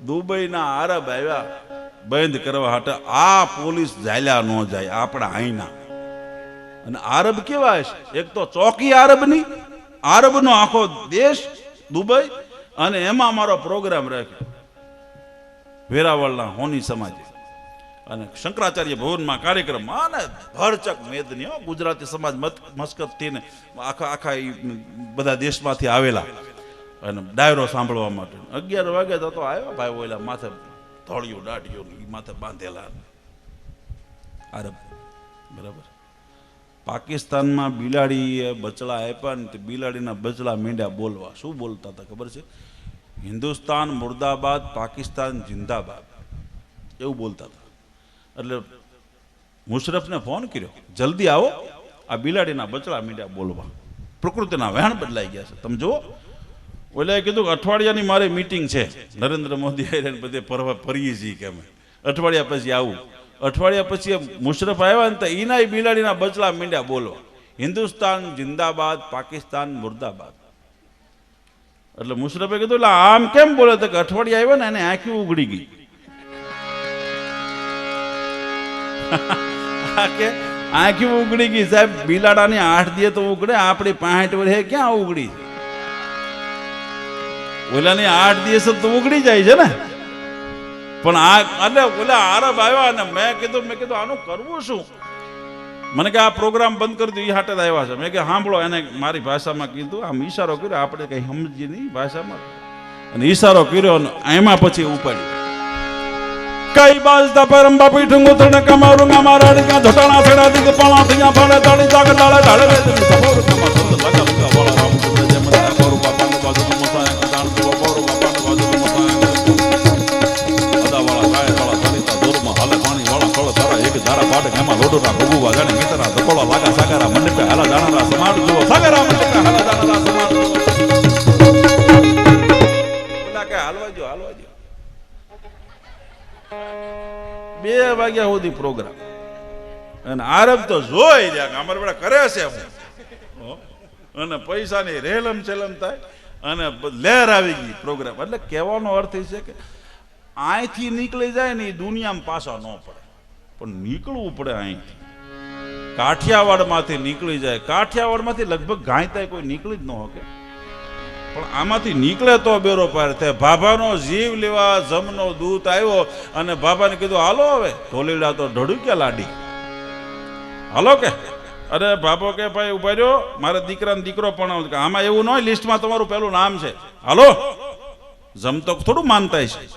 દુબઈના આરબ આવ્યા બંધ કરવા હાટે. આ પોલીસ ઝાલ્યા ન જાય આપણા અહીંના. અને આરબ કેવા હશે? એક તો ચોકી આરબની, આરબનો આખો દેશ દુબઈ, અને એમાં મારો પ્રોગ્રામ રાખ્યો વેરાવળના હોની સમાજે અને શંકરાચાર્ય ભવનમાં કાર્યક્રમ. અને ભરચક મેદની ગુજરાતી સમાજ મસ્કતથી ને આખા બધા દેશમાંથી આવેલા અને ડાયરો સાંભળવા માટે. 11 વાગે તો આવ્યા ભાઈ ઓલા માથે ધોળિયું દાઢિયું માથે બાંધેલા આરબ. બરાબર. પાકિસ્તાનમાં બિલાડીએ બચડા આપ્યા ને તે બિલાડીના બચડા મીંડ્યા બોલવા. શું બોલતા હતા ખબર છે? હિન્દુસ્તાન મુર્દાબાદ, પાકિસ્તાન જિંદાબાદ, એવું બોલતા હતા. એટલે મુશરફને ફોન કર્યો, જલ્દી આવો, આ બિલાડીના બચડા મીંડ્યા બોલવા. પ્રકૃતિના વહેણ બદલાઈ ગયા છે તમે જુઓ. ઓલાએ કીધું કે અઠવાડિયાની મારી મીટિંગ છે નરેન્દ્ર મોદી આવીને બધે ફરીએ છીએ કે અમે અઠવાડિયા પછી આવું. અઠવાડિયા પછી મુશરફ આવ્યા ને તો એના બિલાડીના બચડા મીંડ્યા બોલવા. હિન્દુસ્તાન જિંદાબાદ, પાકિસ્તાન મુર્દાબાદ. એટલે મુશરફે કીધું એટલે આમ કેમ બોલે? તો કે અઠવાડિયા આવ્યા ને એને આંખી ઉઘડી ગઈ. કે આંખી ઉઘડી ગઈ સાહેબ. બિલાડાની 8 દે તો ઉઘડે, આપણી 65 વર્ષે ક્યાં ઉઘડી? ઓલાની 8 દિવસ તો ઉઘડી જાય છે ને. પણ આ એટલે ઓલા આરબ આવ્યા ને મેં કીધું આનું કરવું શું? મને કે આ પ્રોગ્રામ બંધ કરી દો, એ હાટે આવ્યા છે. મેં કે સાંભળો, એને મારી ભાષામાં કીધું, આમ ઈશારો કર્યો, આપણે કઈ સમજીએ નહીં ભાષામાં, અને ઈશારો કર્યો ને એમાં પછી ઉપાડ્યું. કઈ બાજતા પરમ બાપી ઠુંગો તણ કમારું મારા કા ધટાણા છડા દીક પાણા થયા ફળે તાળી જાગ ડાળે ડાળે રે સબોર કમા સંત લગા લગા વાળા રામ કૃષ્ણ જય મને બાપુ બાપાનો બાજુ મસાયા કદાણ તો બાપુ બાપાનો બાજુ મસાયા અદા વાળા કાય વાળા સરિતા દોરમાં હાલે પાણી વાળા ફળ તારા એક ધારા પાડે એમાં લોડોના ભગુવા જાણે મિતરા ધકોળા લાગા સાગરા મંડપે હાલા દાણારા સમાડ જો સાગરા મંડપે હાલા દાણારા સમાડ જો ઓલા કે હાલવા જો 2 વાગ્યા સુધી પ્રોગ્રામ. અને આરબ તો જોઈ રહ્યા કે અમારે બધા કરે છે અને પૈસાની રેલમ ચેલમ થાય અને લહેર આવી ગઈ પ્રોગ્રામ. એટલે કહેવાનો અર્થ એ છે કે અહીંથી નીકળી જાય ને એ દુનિયામાં પાછા ન પડે, પણ નીકળવું પડે અહીંથી. કાઠિયાવાડમાંથી નીકળી જાય, કાઠિયાવાડમાંથી લગભગ ગાયતા કોઈ નીકળી જ ન શકે, પણ આમાંથી નીકળે તો બેરો પાર થાય. ભાભાનો જીવ લેવા જમનો દૂત આવ્યો અને ભાભાને કીધું હાલો હવે ઢોલીડા તો ઢળું ક્યાં લાડી હાલો કે. અરે ભાભો કે ભાઈ ઉભા રહ્યો, મારે દીકરાને દીકરો પણ કે આમાં એવું ન હોય, લિસ્ટમાં તમારું પેલું નામ છે, હાલો. જમ તો થોડું માનતા છે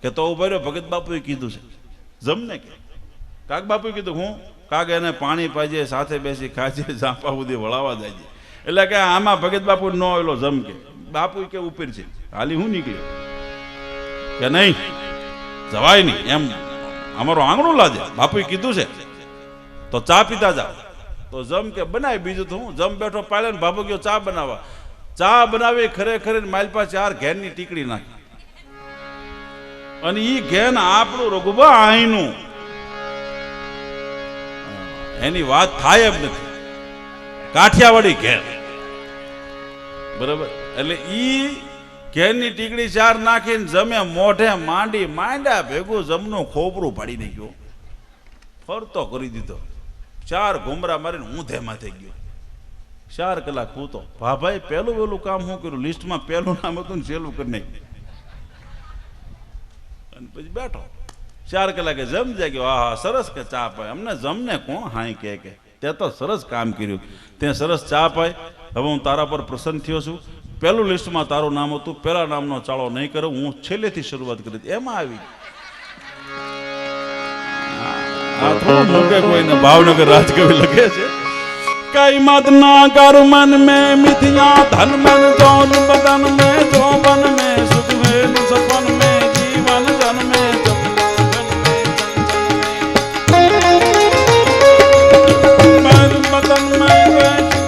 કે તો ઉભા રહ્યો, ભગત બાપુએ કીધું છે જમને કે કાક બાપુએ કીધું હું કાક એને પાણી પાજે સાથે બેસી ખાજે ઝાંપા સુધી વળાવા જાય. એટલે કે આમાં ભગત બાપુ ન એલો જમ કે બાપુ કે ઉપર છે હાલી હું નીકળ્યો કે નહીં જવાય નહીં એમ અમારું આંગણું લાજે, બાપુએ કીધું છે તો ચા પીતા જાઓ. તો જમ કે બનાવી, બીજું તો હું જમ બેઠો પાડે ને બાપુ ગયો ચા બનાવવા. ચા બનાવી ખરેખર માલપા 4 ઘેરની ટીકડી નાખી અને ઈ ઘેન આપણું રઘુબા અહીંનું એની વાત થાય જ નથી, કાઠિયાવાડી ઘેર. બરાબર. એટલે ઈ ઘેરની ટીકડી 4 નાખીને જમે મોઢે માંડ્યા ભેગું જમનું ખોપરું પાડી નાખ્યું, ફરતો કરી દીધો. 4 ઘુમરા મારીને ઊંધે માથે ગયો. 4 કલાક પૂતો. ભાભાઈ પહેલું વેલું કામ શું કર્યું? લિસ્ટમાં પહેલું નામ હતું ને છેલ્લું કરી નાખ્યું અને પછી બેઠો. 4 કલાકે જમ જાગ્યો. હા સરસ કે ચા પાય અમને જમને કોણ હાઈ કે તે તો સરસ કામ કર્યું, તે સરસ ચા પાય. હવે હું તારા પર પ્રસન્ન થયો છું. પહેલું લિસ્ટમાં તારું નામ હતું, પહેલા નામનો ચાળો નહીં કર્યો, હું છેલ્લેથી શરૂઆત કરી. એમાં આવી આ થોડું લગે કોઈને ભાવનગર રાજકવિ લખે છે કઈ મત ના કર મન में मिथिया धन मन जौन बदन में जौवन में सुख में सपन में जीवन जन में मन बदन में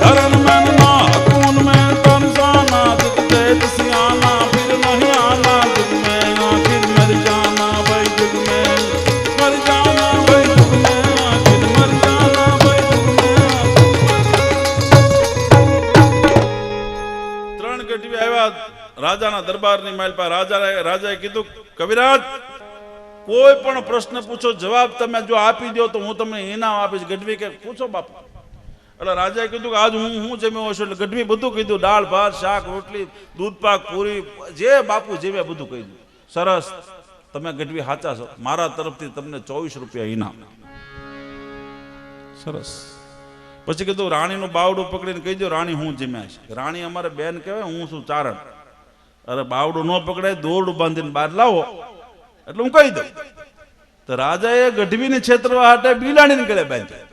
धरन मन ना खून में तन जाना दुख देत सियाना फिर नहीं आना दुख में आखिर मर जाना भाई दुख में मर जाना भाई दुख में आखिर मर जाना भाई दुख में. રાજાના દરબાર દરબારની માલ પર રાજાએ કીધું, કવિરાજ કોઈ પણ પ્રશ્ન પૂછો, જવાબ તમે જો આપી દો તો હું તમને ઇનામ આપીશ. ગઢવી કે પૂછો બાપુ. એટલે રાજાએ કીધું કે આજ હું જમ્યો હશું. એટલે ગઢવી બધું કીધું, દાળ ભાત શાક રોટલી દૂધ પાક પૂરી જે બાપુ જેમે બધું કહી દીધું. સરસ, તમે ગઢવી સાચા છો, મારા તરફથી તમને 24 રૂપિયા ઇનામ. સરસ. પછી કીધું રાણીનું બાવડું પકડીને કહી દો, રાણી હું જમ્યા છે. રાણી અમારે બેન કહેવાય, હું છું ચારણ. અરે બાવડું ન પકડાય, દોરડું બાંધીને બહાર લાવો એટલે હું કહી દઉં. તો રાજાએ ગઢવીને છેતરવા હાટે બિલાડીને ગળે બાંધ્યા.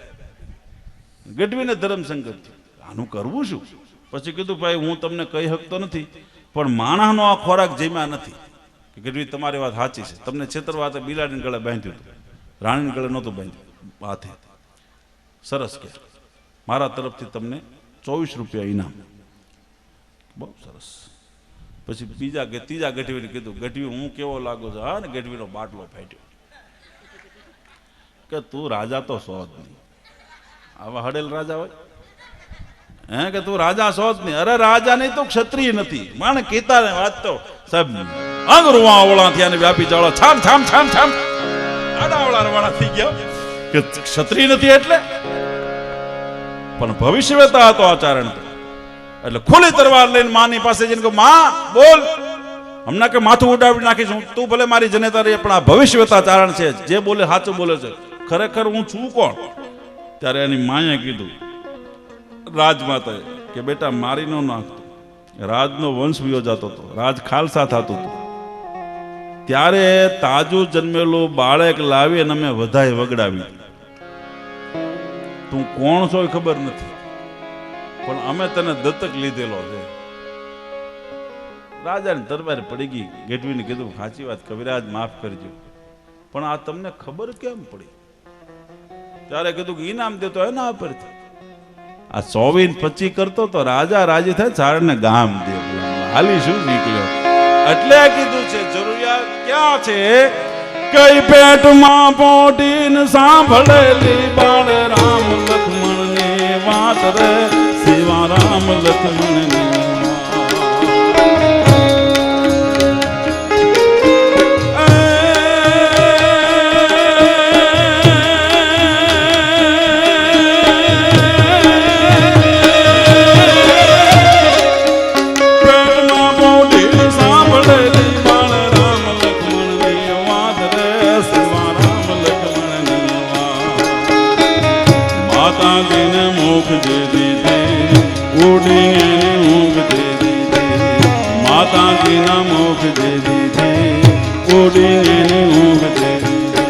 ગઢવીને ધર્મસંકટ થયું, આનું કરવું શું? પછી કીધું ભાઈ હું તમને કહી શકતો નથી, પણ માણસનો આ ખોરાક જમ્યા નથી. કે ગઢવી તમારી વાત સાચી છે, તમને છેતરવા હાથે બિલાડીને ગળે બાંધ્યું હતું, રાણીને ગળે નહોતું બાંધ્યું હાથે. સરસ, કે મારા તરફથી તમને 24 રૂપિયા ઇનામ. બહુ સરસ. પછી ત્રીજા ગઢવીને કીધું, ગઢવી હું કેવો લાગુ છું? હા ને, ગઢવીનો બાટલો ફાટ્યો કે તું રાજા તો છો જ નહીં. આવા હડેલ રાજા હોય હે કે તું રાજા છો જ નહીં? અરે રાજા નહીં તો ક્ષત્રિય નથી. માણે કીતા ને વાત તો સાહેબ અંગ રૂવાવળા થયા ને વ્યાપી ચાળો છામ છામ છામ છામ આડાવળા રવાણા થઈ ગયા કે ક્ષત્રિય નથી. એટલે પણ ભવિષ્યવેતા હતો આચારણ. એટલે ખુલ્લી તરવાર લઈને માની પાસે જઈને કહ્યું, માં બોલ, હમણાં કે માથું ઉડાવી નાખીશ હું, તું ભલે મારી જનેતા રહી પણ આ ભવિષ્યવેતા ચારણ છે, જે બોલે સાચું બોલે છે, ખરેખર હું છું કોણ? ત્યારે એની માએ કીધું, રાજમાતાએ, કે બેટા મારી નો નાખતો, રાજનો વંશ વિયો જતો હતો, રાજ ખાલસા થતું હતું. ત્યારે તાજું જન્મેલું બાળક લાવી અને અમે વધાય વગડાવી. તું કોણ છો એ ખબર નથી, પણ અમે તને દત્તક લીધેલો છે. રાજાની દરબારે પડી ગઈ. ગઢવીને કીધું, સાચી વાત કવિરાજ, માફ કરજો, પણ આ તમને ખબર કેમ પડી? ત્યારે કીધું કે ઇનામ દેતો એના પરથી. આ 24-25 કરતો તો રાજા રાજી થાય, ચારણને ગામ દે. હાલી શું નીકળ્યો? એટલે કીધું છે જરૂરિયાત ક્યાં છે? કઈ પેટમાં પોટીને સાંભળેલી બાળ રામ લક્ષ્મણ ની વાત રે, શિવા રામ લક્ષ્મણ ની. માતાજીના મુખ દે દીધે, ઓડીને ઊંઘ દે દીધે.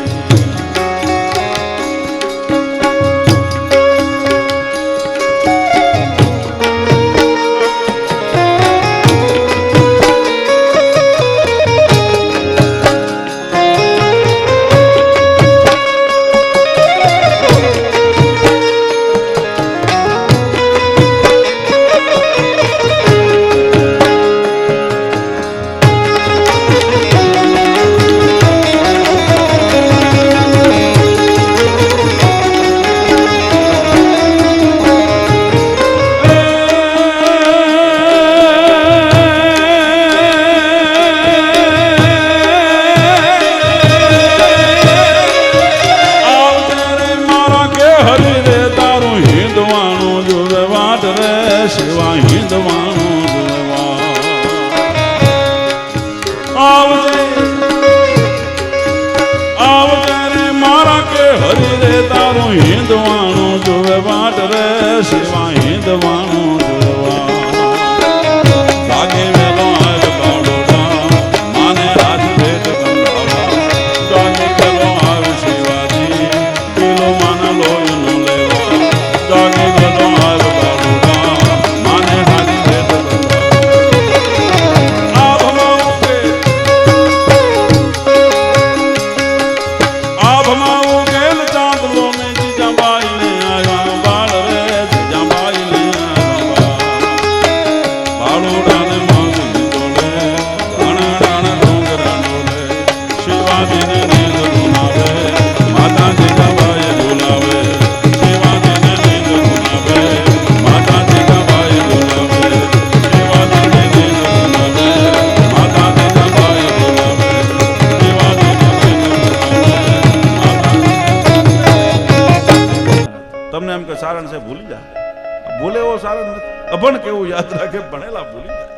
અભણ કેવું યાદ રાખે, ભણેલા ભૂલી જાય.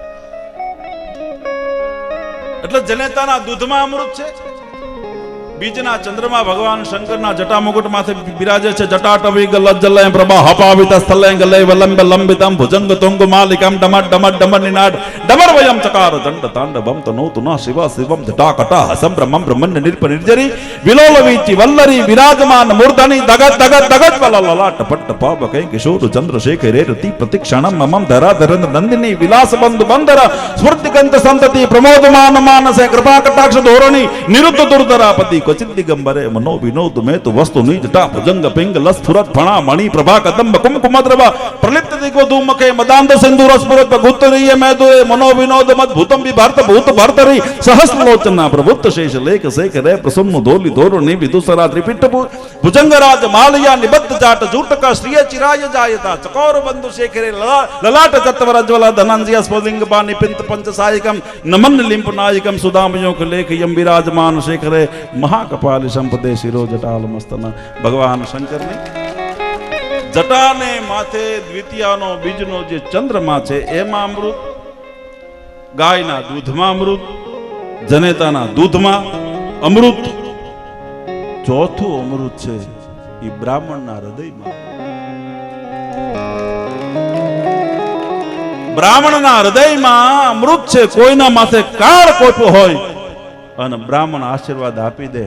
એટલે જનેતાના દૂધમાં અમૃત છે. બીજના ચંદ્રમાં ભગવાન શંકરના જટા મુકુટ માથે બિરાજે છે. જટાટવી ગલજ્જલય પ્રભા હપાવિત સ્થલય ગલય વલંબ લંબિતમ ભુજંગ તુંગ માલિકમ ડમટ ડમટ ડમર નિનાદ ડમર વયમ ચકાર દંડ તાંડવમ તનોતુ ન શિવ શિવમ જટા કટા હસમ બ્રહ્મમ બ્રહ્મન્ન નિર્પ નિર્જરી વિલોલવીચી વલ્લરી વિરાજમાન મૂર્ધની દગત દગત દગત વલ લલાટ પટ્ટ પાપ કૈ કિશોર ચંદ્રશેખરે રતિ પ્રતિક્ષણમ મમ ધરા ધરેન્દ્ર નંદિની વિલાસ બંધુ બંધર સ્ફૂર્તિગંત સંતતિ પ્રમોદમાન માનસે કૃપા કટાક્ષ ધોરણી નિરુદ્ધ દુર્ધરાપતિ ક્વચિત દિગંબરે મનો વિનોદ મેં તો વસ્તુ ની જટા ભુજંગ પિંગ લસ ફુરત ફણા મણિ પ્રભા કદંબ કુમકુમદ્રવ પ્રલિપ્ત દિગો ધૂમકે મદાંત સિંદુર સ્ફુરત ગુત્તરીય મેદુએ મનો વિનોદ મદ ભૂતમ વિભાર્ત ભૂત ભર્તરી સહસ્રલોચના પ્રભુત શેષ લેખ શેખ રે પ્રસન્ન ધોલી ધોરણી વિદુસરા ત્રિપિટ ભુજંગરાજ માલયા નિબદ્ધ જાટ જૂટક શ્રીય ચિરાય જાયતા ચકોર બંધુ શેખરે લલાટ ચત્વર જ્વલ ધનંજય સ્ફોલિંગ પાની પિંત પંચ સાયકમ નમન લિંપ નાયકમ સુદામયોક લેખ યમ વિરાજમાન શેખરે મહાકપાલી સંપદે શિરો જટાલ મસ્તના. ભગવાન શંકરની જટાને માથે દ્વિતીયાનો બીજનો જે ચંદ્રમા છે એમાં અમૃત, ગાયના દૂધમાં અમૃત, જનેતાના દૂધમાં અમૃત, ચોથું અમૃત છે એ બ્રાહ્મણના હૃદયમાં. બ્રાહ્મણના હૃદયમાં અમૃત છે. કોઈના માથે કાળ કોપ્યો હોય અને બ્રાહ્મણ આશીર્વાદ આપી દે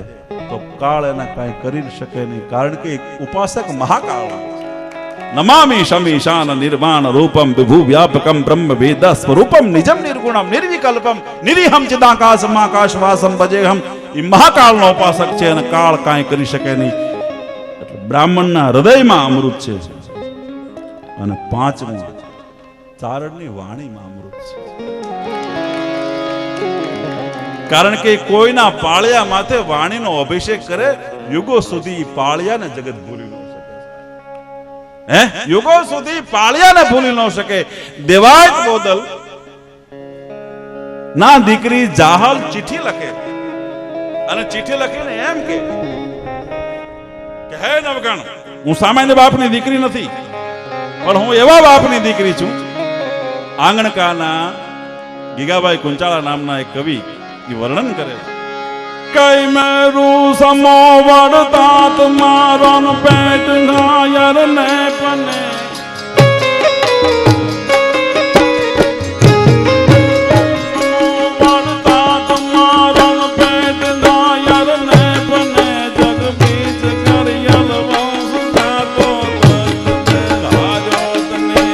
તો કાળ એના કાંઈ કરી શકે નહીં, કારણ કે ઉપાસક મહાકાળ. નમામિ શમીશાન નિર્વાણ રૂપમ વિભુ વ્યાપકમ બ્રહ્મ વેદ સ્વરૂપમ નિજમ નિર્ગુણમ નિર્વિકલ્પમ નિરીહમ ચિદાકાશમ આકાશવાસમ ભજેહમ. એ મહાકાળનો ઉપાસક છે અને કાળ કાંઈ કરી શકે નહીં. એટલે બ્રાહ્મણના હૃદયમાં અમૃત છે. અને પાંચમું ચારણની વાણીમાં અમૃત છે. કારણ કે કોઈના પાળિયા માથે વાણીનો અભિષેક કરે, યુગો સુધી પાળિયાને જગત ભૂલી ન શકે. યુગો સુધી પાળિયાને ભૂલી ન શકે. દેવાયત બોદલ ના દીકરી જાહલ ચિઠ્ઠી લખે અને ચિઠ્ઠી લખીને એમ કે હે નવગણ, હું સામાન્ય બાપની દીકરી નથી, પણ હું એવા બાપની દીકરી છું. આંગણકાના ગીગાભાઈ કુંચાળા નામના એક કવિ વર્ણન કરે છે. કઈ મેરું સમો વડતાત મારોન પેટ નાયર ને પને વડતાત મારોન પેટ નાયર ને પને જગ બીચ કરિયલ વંશ જાતો હાજો તને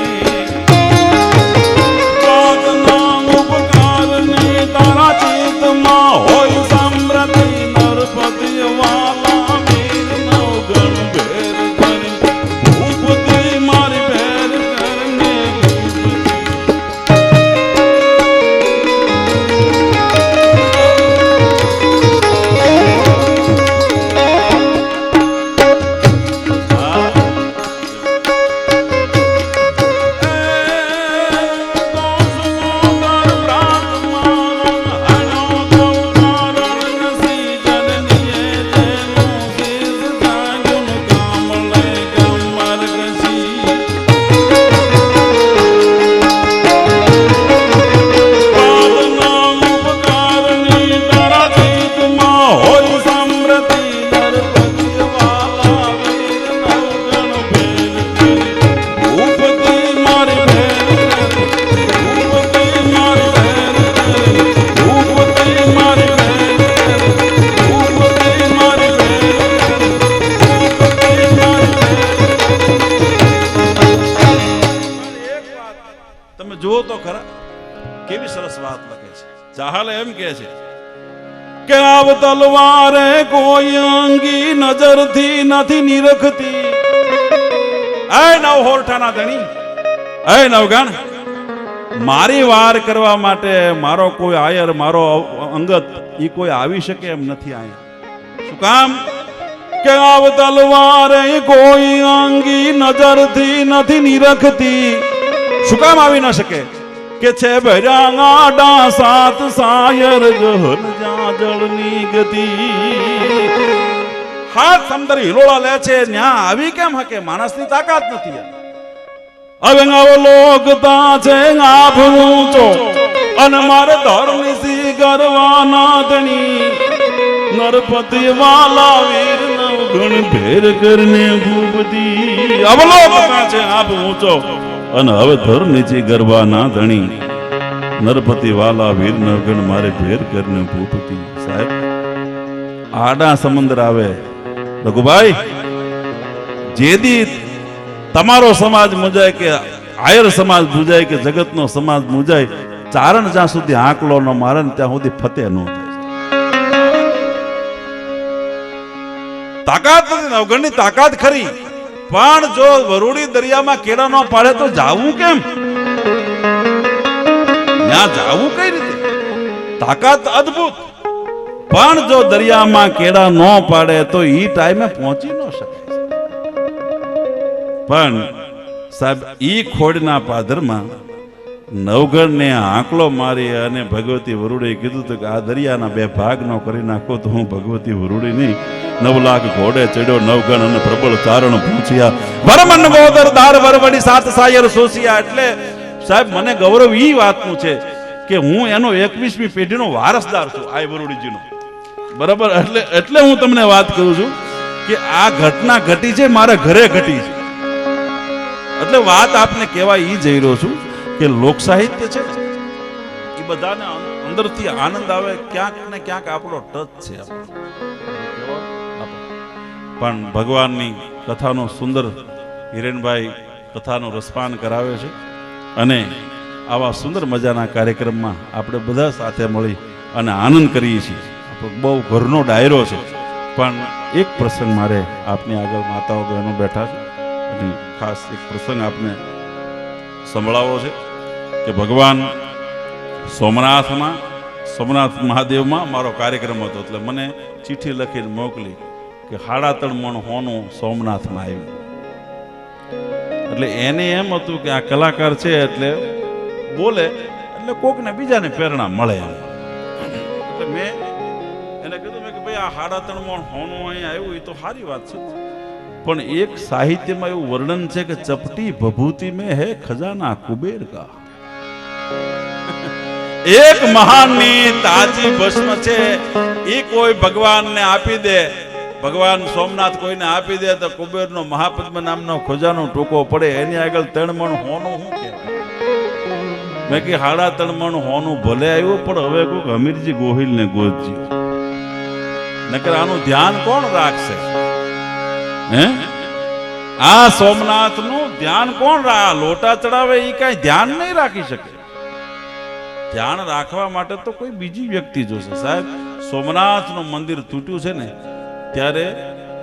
પાદ નામ ઉપકાર ને તારા ચિતમાં હોય સમૃદ્ધિ નરપતિ વાલા વીર નવગણ ભેર કરી ભૂપતિ મારી ભેર કરને જુઓ તો ખરા કેવી સરસ વાત લખે છે. ચાહલ એમ કહે છે કે આવ તલવારે કોઈ અંગી નજરથી નથી નિરખતી. એ નવ હોરઠાના ધણી, એ નવગણ, મારી વાર કરવા માટે મારો કોઈ આયર, મારો અંગત એ કોઈ આવી શકે એમ નથી અહીંયા. શું કામ? કે આવ તલવારે કોઈ અંગી નજરથી નથી નિરખતી. શું કામ આવી ન શકે? કે છે ભર્યા સાત સાયર જહન જાજળની ગતિ. હાથ સમંદર હિલોળા લે છે, ન્યા આવી કેમ હકે? માણસની તાકાત નથી. હવે અવલોકતા છે આભ ઊંચો અને મારે ધર્મની સી ગરવાના ધણી નરપતિ વાલા વીર નવગણ ભેર કરને ભૂપતી અવલોકતા છે આભ ઊંચો અને હવે ધર્મની સી ગરવાના ધણી નરપતિ વાલા વીર નવગણ મારે ભેર કરને ભૂપતી. સાહેબ આડા સમંદર આવે રઘુભાઈ જેદી તમારો સમાજ મુજાય કે આયર સમાજ મુજાય કે જગતનો સમાજ મુજાય ચારણ જ્યાં સુધી આંકલો ન મારે ત્યાં સુધી ફતેહ ન થાય. તાકાત નથી, નવગણની તાકાત ખરી, પણ જો વરુડી દરિયામાં કેળા ન પાડે તો જાવું કેમ? ત્યાં જાવું કઈ રીતે? તાકાત અદ્ભુત, પણ જો દરિયામાં કેળા ન પાડે તો ઈ ટાઈમે પહોંચી ન શકે. પણ સાહેબ ઈ ખોડના પાદરમાં નવગણને આંકલો મારી અને ભગવતી વરુડીએ કીધું કે આ દરિયાના બે ભાગ નો કરી નાખો તો હું ભગવતી વરુડી નહીં 9 લાખ ઘોડે ચડ્યો નવગણ અને પ્રબળ ચારણ પૂછ્યા વરમન ગોદર દાર વરવડી સાત સાયર સોસિયા. એટલે સાહેબ મને ગૌરવ ઈ વાતનું છે કે હું એનો 21મી પેઢીનો વારસદાર છું આ વરુડીજીનો. બરાબર, એટલે હું તમને વાત કરું છું કે આ ઘટના ઘટી છે મારા ઘરે ઘટી છે. એટલે વાત આપને કહેવા ઈ જઈ રહ્યો છું કે લોક સાહિત્ય છે એ બધાને અંદરથી આનંદ આવે, ક્યાંક ને ક્યાંક આપણો ટચ છે. પણ ભગવાનની કથાનો સુંદર હિરેનભાઈ કથાનો રસપાન કરાવે છે અને આવા સુંદર મજાના કાર્યક્રમમાં આપણે બધા સાથે મળી અને આનંદ કરીએ છીએ. બહુ ઘરનો ડાયરો છે, પણ એક પ્રસંગ મારે આપની આગળ માતાઓ બહેનો બેઠા છે અને ખાસ એક પ્રસંગ આપને સંભળાવો છે કે ભગવાન સોમનાથ મહાદેવમાં મારો કાર્યક્રમ હતો એટલે મને ચિઠ્ઠી લખીને મોકલી કે 3.5 મણ હોનું સોમનાથમાં આવ્યું. એટલે એને એમ હતું કે આ કલાકાર છે એટલે બોલે એટલે કોકને બીજાને પ્રેરણા મળે એમ. એટલે મેં એને કીધું કે ભાઈ આ 3.5 મણ હોનું અહીં આવ્યું એ તો સારી વાત છે, પણ એક સાહિત્યમાં એવું વર્ણન છે કે ચપટી ભભૂતિ મેં હે ખજાના કુબેર કા. એક મહાનની તાજી ભસ્મ છે એ કોઈ ભગવાનને આપી દે, ભગવાન સોમનાથ કોઈને આપી દે તો કુબેરનો મહાપદ્મ નામનો ખજાનો ટૂંકો પડે. એની આગળ 3 મણ હોનું શું કહેવાય? મેં કે 3.5 મણ હોનું ભલે આવ્યું પણ હવે કોઈક હમીરજી ગોહિલને ગોતજી, નકર આનું ધ્યાન કોણ રાખશે? હે, આ સોમનાથ નું ધ્યાન કોણ લોટા ચડાવે એ કઈ ધ્યાન નહીં રાખી શકે. ધ્યાન રાખવા માટે તો કોઈ બીજી વ્યક્તિ જોશે. સાહેબ સોમનાથ નું મંદિર તૂટ્યું છે ને ત્યારે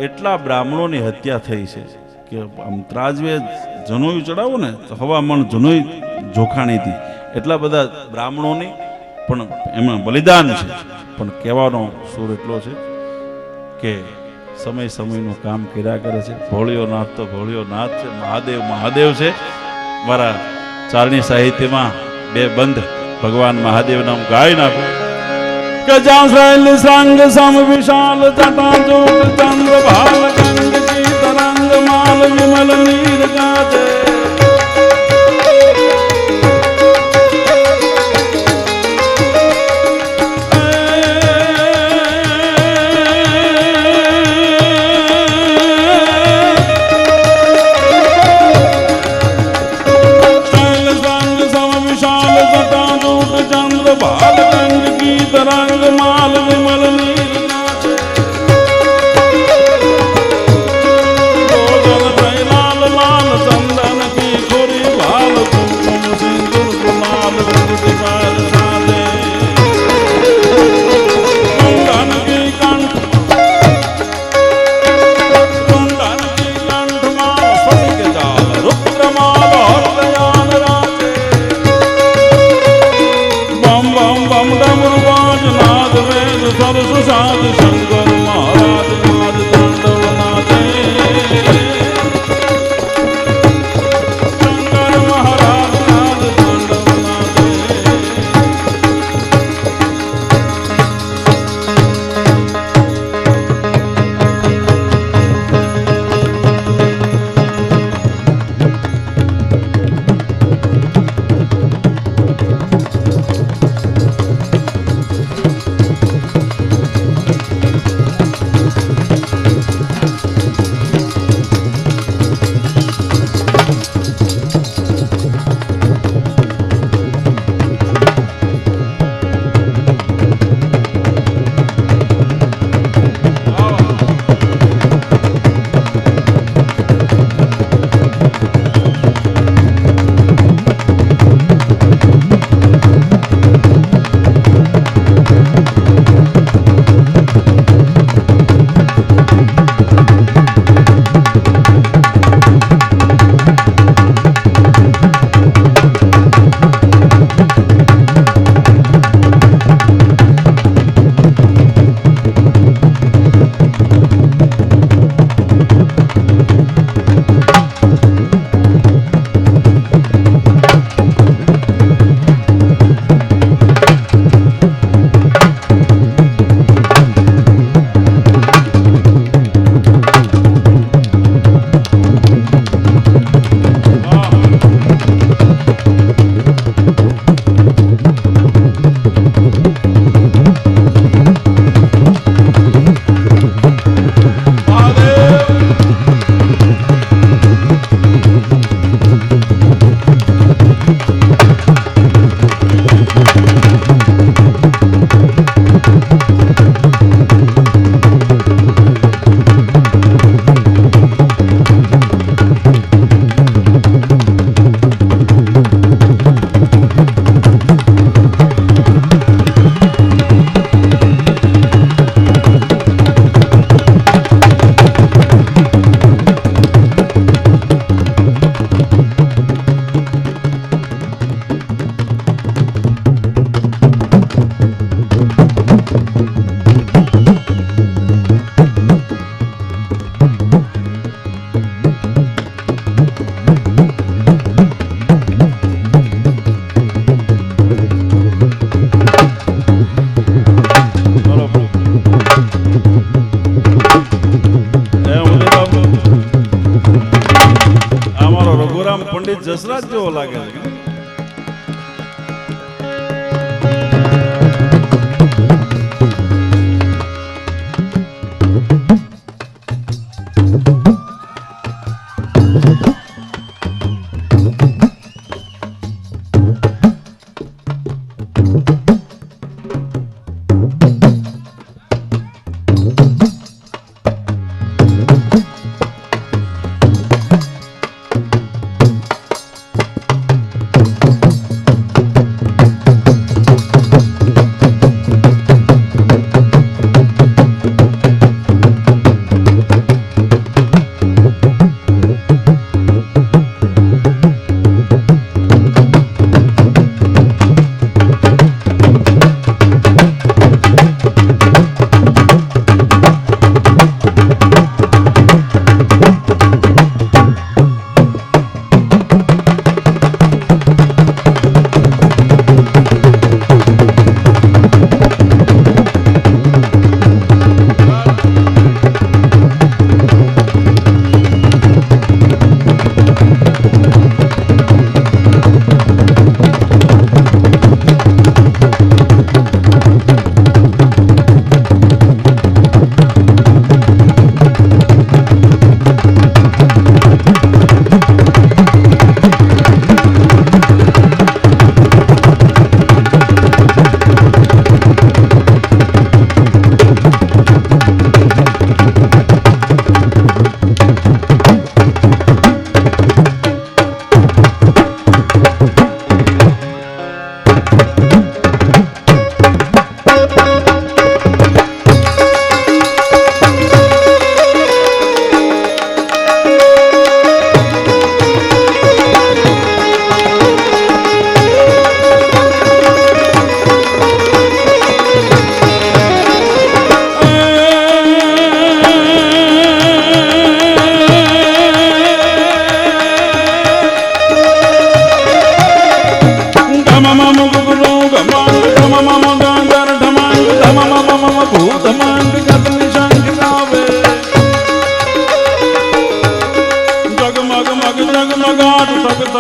એટલા બ્રાહ્મણોની હત્યા થઈ છે કે આમ ત્રાજવે જનોયું ચડાવો ને તો હવામણ જનોઈ જોખાણી હતી. એટલા બધા બ્રાહ્મણોની પણ એમાં બલિદાન છે. પણ કહેવાનો સુર એટલો છે કે સમયનું કામ કર્યા કરે છે. ભોળિયો નાથ તો ભોળિયો નાથ છે, મહાદેવ છે. મારા ચારણી સાહિત્યમાં 2 બંધ ભગવાન મહાદેવ નામ ગાઈ નાખો કે જાસૈલ સંગ સમ વિશાલ જટા જોટ ચંદ્ર ભાલ ગંગ કી તરંગ માલ વિમલ નીર ગાજે.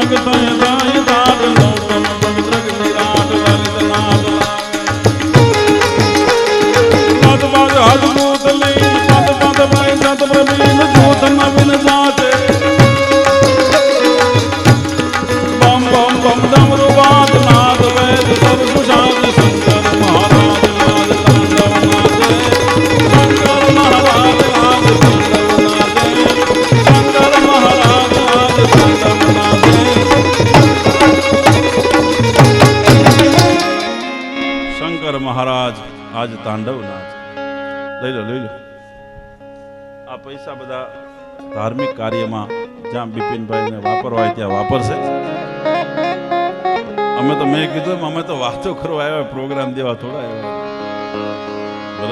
ભગત થાય દાદ નૌતમ પવિત્ર નિરાટ લલિત નાદ પદ પદ અદભુત લીન પદ પદ ભય સત પ્રવીણ જૂત નવીન જાતે બમ બમ બમ ડમરુ વાદ નાદ વેદ સર સુશાંત શંકર મહારાજ નાદ તાંડવ નાદે શંકર મહારાજ નાદ તાંડવ નાદે શંકર મહારાજ નાદ તાંડવ નાદે શંકર મહારાજ આજ તાંડવ નાદ લઈ લો આ પૈસા બધા ધાર્મિક કાર્યમાં જ્યાં બિપિનભાઈને વાપરવા હોય ત્યાં વાપરશે અમે તો મેં કીધું અમે તો વાતો કરવા આવ્યા પ્રોગ્રામ દેવા થોડા આવ્યા